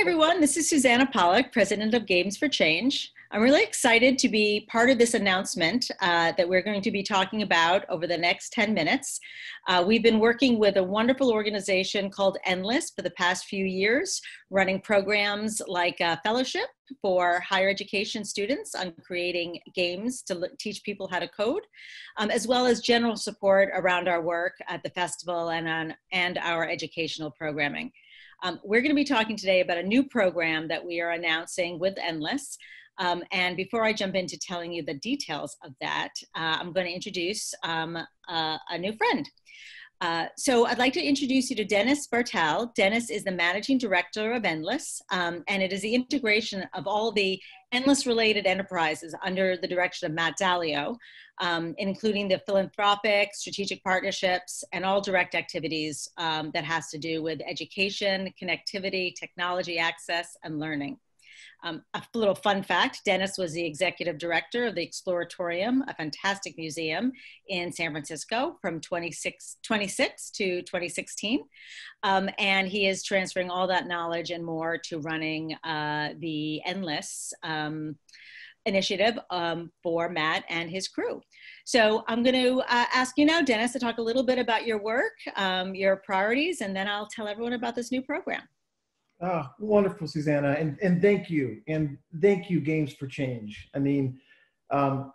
everyone. This is Susanna Pollack, President of Games for Change. I'm really excited to be part of this announcement that we're going to be talking about over the next 10 minutes. We've been working with a wonderful organization called Endless for the past few years, running programs like Fellowship for higher education students on creating games to teach people how to code, as well as general support around our work at the festival and our educational programming. We're going to be talking today about a new program that we are announcing with Endless. And before I jump into telling you the details of that, I'm going to introduce a new friend. So I'd like to introduce you to Dennis Bartels. Dennis is the Managing Director of Endless, and it is the integration of all the Endless-related enterprises under the direction of Matt Dalio, including the philanthropic, strategic partnerships, and all direct activities that has to do with education, connectivity, technology access, and learning. A little fun fact, Dennis was the executive director of the Exploratorium, a fantastic museum in San Francisco from 2006 to 2016. And he is transferring all that knowledge and more to running the Endless initiative for Matt and his crew. So I'm going to ask you now, Dennis, to talk a little bit about your work, your priorities, and then I'll tell everyone about this new program. Oh, wonderful, Susanna, and thank you, Games for Change. I mean,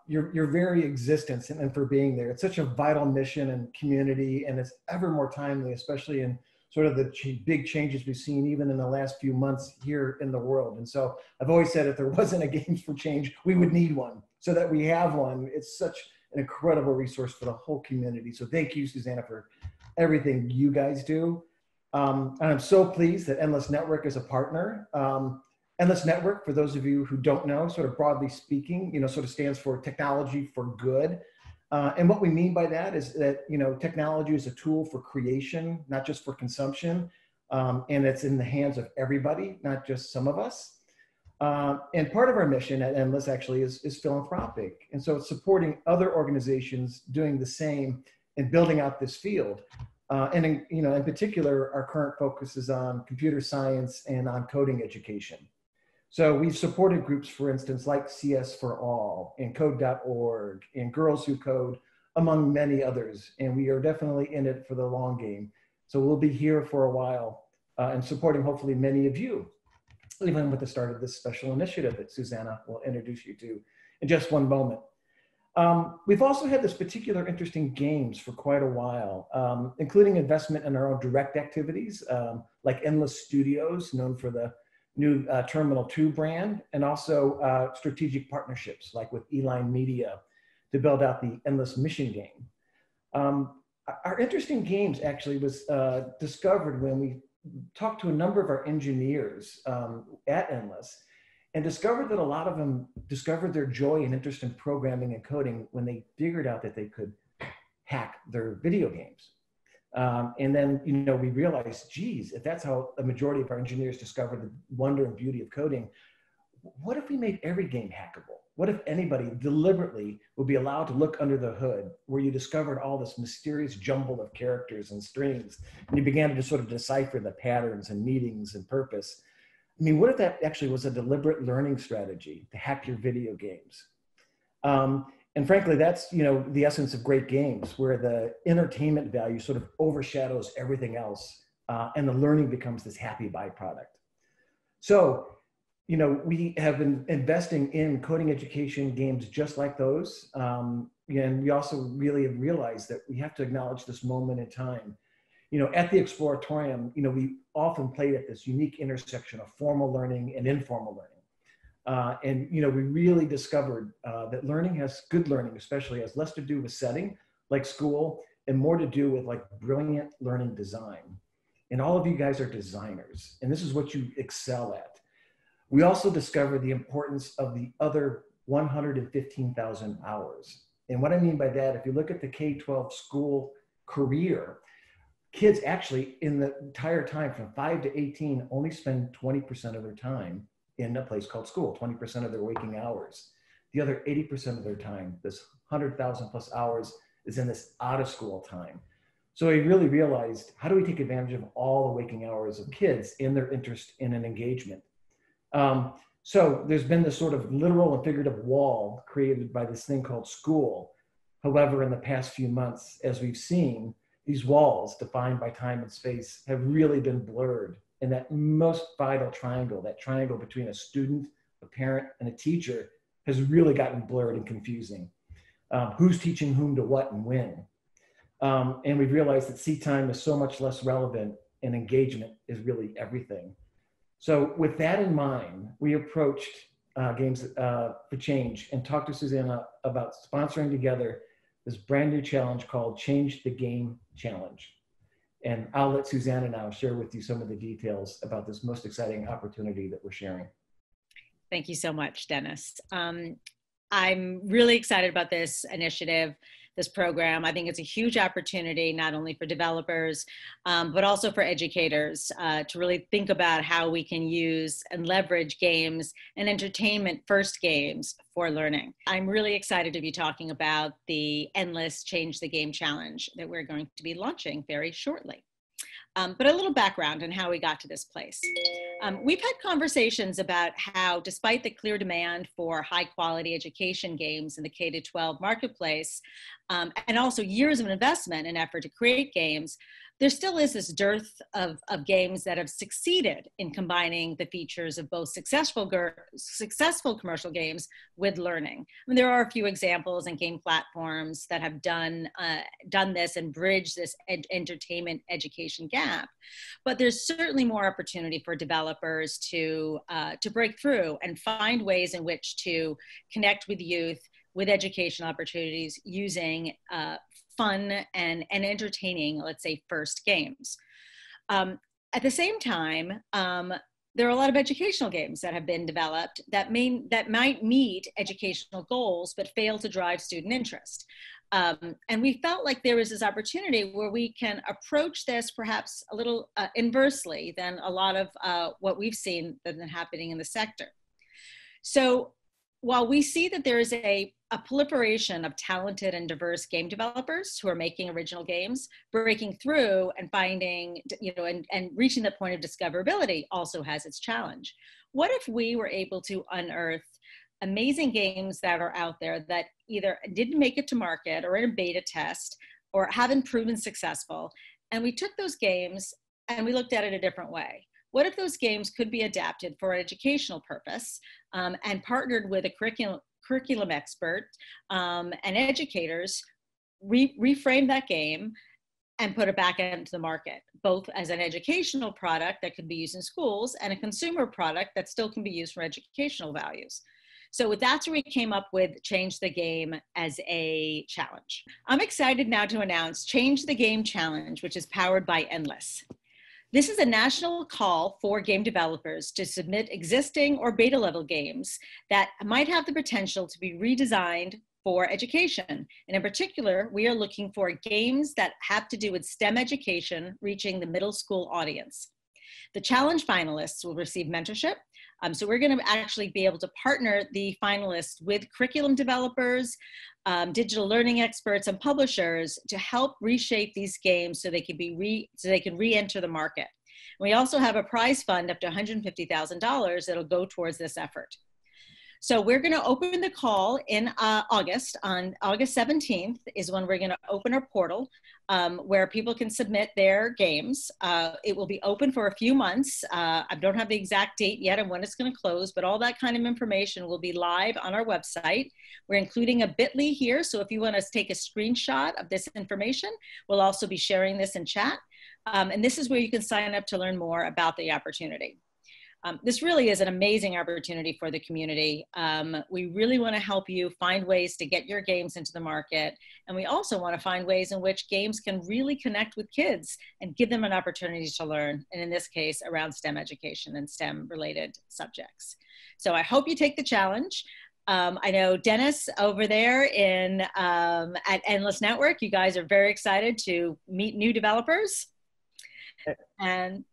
your very existence and for being there. It's such a vital mission and community, and it's ever more timely, especially in sort of the big changes we've seen even in the last few months here in the world. And so I've always said if there wasn't a Games for Change, we would need one. So that we have one, it's such an incredible resource for the whole community. So thank you, Susanna, for everything you guys do. And I'm so pleased that Endless Network is a partner. Endless Network, for those of you who don't know, sort of broadly speaking, sort of stands for Technology for Good. And what we mean by that is that, technology is a tool for creation, not just for consumption. And it's in the hands of everybody, not just some of us. And part of our mission at Endless actually is philanthropic. And so it's supporting other organizations doing the same and building out this field. And in particular, our current focus is on computer science and on coding education. So we've supported groups, for instance, like CS for All and Code.org and Girls Who Code, among many others. And we are definitely in it for the long game. So we'll be here for a while and supporting hopefully many of you, even with the start of this special initiative that Susanna will introduce you to in just one moment. We've also had this particular interest in games for quite a while, including investment in our own direct activities, like Endless Studios, known for the new Terminal 2 brand, and also strategic partnerships, like with Eline Media, to build out the Endless Mission game. Our interest in games actually was discovered when we talked to a number of our engineers at Endless, and discovered that a lot of them discovered their joy and interest in programming and coding when they figured out that they could hack their video games. And then, we realized, geez, if that's how a majority of our engineers discovered the wonder and beauty of coding, what if we made every game hackable? What if anybody deliberately would be allowed to look under the hood where you discovered all this mysterious jumble of characters and strings, and you began to just sort of decipher the patterns and meanings and purpose? I mean, what if that actually was a deliberate learning strategy to hack your video games? And frankly, that's, the essence of great games, where the entertainment value sort of overshadows everything else, and the learning becomes this happy byproduct. So, we have been investing in coding education games just like those. And we also really have realized that we have to acknowledge this moment in time. At the Exploratorium, we often played at this unique intersection of formal learning and informal learning. And we really discovered that good learning especially, has less to do with setting, like school, and more to do with like brilliant learning design. And all of you guys are designers, and this is what you excel at. We also discovered the importance of the other 115,000 hours. And what I mean by that, if you look at the K-12 school career, kids actually in the entire time from 5 to 18 only spend 20% of their time in a place called school, 20% of their waking hours. The other 80% of their time, this 100,000 plus hours, is in this out of school time. So we really realized, how do we take advantage of all the waking hours of kids in their interest in an engagement? So there's been this sort of literal and figurative wall created by this thing called school. However, in the past few months, as we've seen, these walls defined by time and space have really been blurred. And that most vital triangle, that triangle between a student, a parent, and a teacher, has really gotten blurred and confusing. Who's teaching whom to what and when? And we've realized that seat time is so much less relevant and engagement is really everything. So with that in mind, we approached Games for Change and talked to Susanna about sponsoring together this brand new challenge called Change the Game Challenge. And I'll let Susanna now share with you some of the details about this most exciting opportunity that we're sharing. Thank you so much, Dennis. I'm really excited about this initiative, this program. I think it's a huge opportunity, not only for developers, but also for educators to really think about how we can use and leverage games and entertainment first games for learning. I'm really excited to be talking about the Endless Change the Game Challenge that we're going to be launching very shortly. But a little background on how we got to this place. We've had conversations about how, despite the clear demand for high quality education games in the K-12 marketplace, and also years of investment and effort to create games, there still is this dearth of games that have succeeded in combining the features of both successful commercial games with learning. I mean, there are a few examples and game platforms that have done this and bridged this entertainment education gap, but there's certainly more opportunity for developers to break through and find ways in which to connect with youth with educational opportunities using fun and entertaining, let's say, first games. At the same time, there are a lot of educational games that have been developed that might meet educational goals, but fail to drive student interest. And we felt like there was this opportunity where we can approach this perhaps a little inversely than a lot of what we've seen that's been happening in the sector. So while we see that there is a proliferation of talented and diverse game developers who are making original games, breaking through and finding, and reaching the point of discoverability also has its challenge. What if we were able to unearth amazing games that are out there that either didn't make it to market or in a beta test or haven't proven successful, and we took those games and we looked at it a different way? What if those games could be adapted for an educational purpose and partnered with a curriculum expert and educators, reframe that game and put it back into the market, both as an educational product that could be used in schools and a consumer product that still can be used for educational values? So that's where we came up with Change the Game as a challenge. I'm excited now to announce Change the Game Challenge, which is powered by Endless. This is a national call for game developers to submit existing or beta level games that might have the potential to be redesigned for education. And in particular, we are looking for games that have to do with STEM education reaching the middle school audience. The challenge finalists will receive mentorship. So we're going to actually be able to partner the finalists with curriculum developers, digital learning experts, and publishers to help reshape these games so they can re-enter the market. We also have a prize fund up to $150,000 that'll go towards this effort. So we're going to open the call in August. On August 17th is when we're going to open our portal where people can submit their games. It will be open for a few months. I don't have the exact date yet and when it's going to close, but all that kind of information will be live on our website. We're including a bit.ly here, so if you want to take a screenshot of this information, we'll also be sharing this in chat. And this is where you can sign up to learn more about the opportunity. This really is an amazing opportunity for the community. We really want to help you find ways to get your games into the market. And we also want to find ways in which games can really connect with kids and give them an opportunity to learn. And in this case, around STEM education and STEM related subjects. So I hope you take the challenge. I know Dennis over there at Endless Network, you guys are very excited to meet new developers. And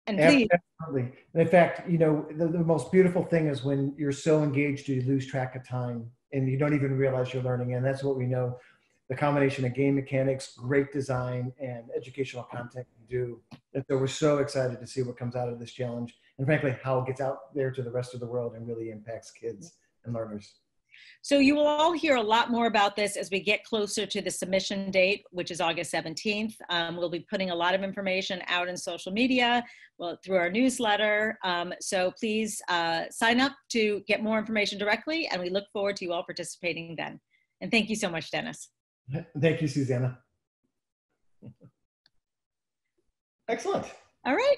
please. Absolutely. In fact, the most beautiful thing is when you're so engaged you lose track of time and you don't even realize you're learning. And that's what we know the combination of game mechanics, great design, and educational content can do. And so we're so excited to see what comes out of this challenge, and frankly, how it gets out there to the rest of the world and really impacts kids and learners. So you will all hear a lot more about this as we get closer to the submission date, which is August 17th. We'll be putting a lot of information out in social media, well, through our newsletter. So please sign up to get more information directly, and we look forward to you all participating then. And thank you so much, Dennis. Thank you, Susanna. Excellent. All right.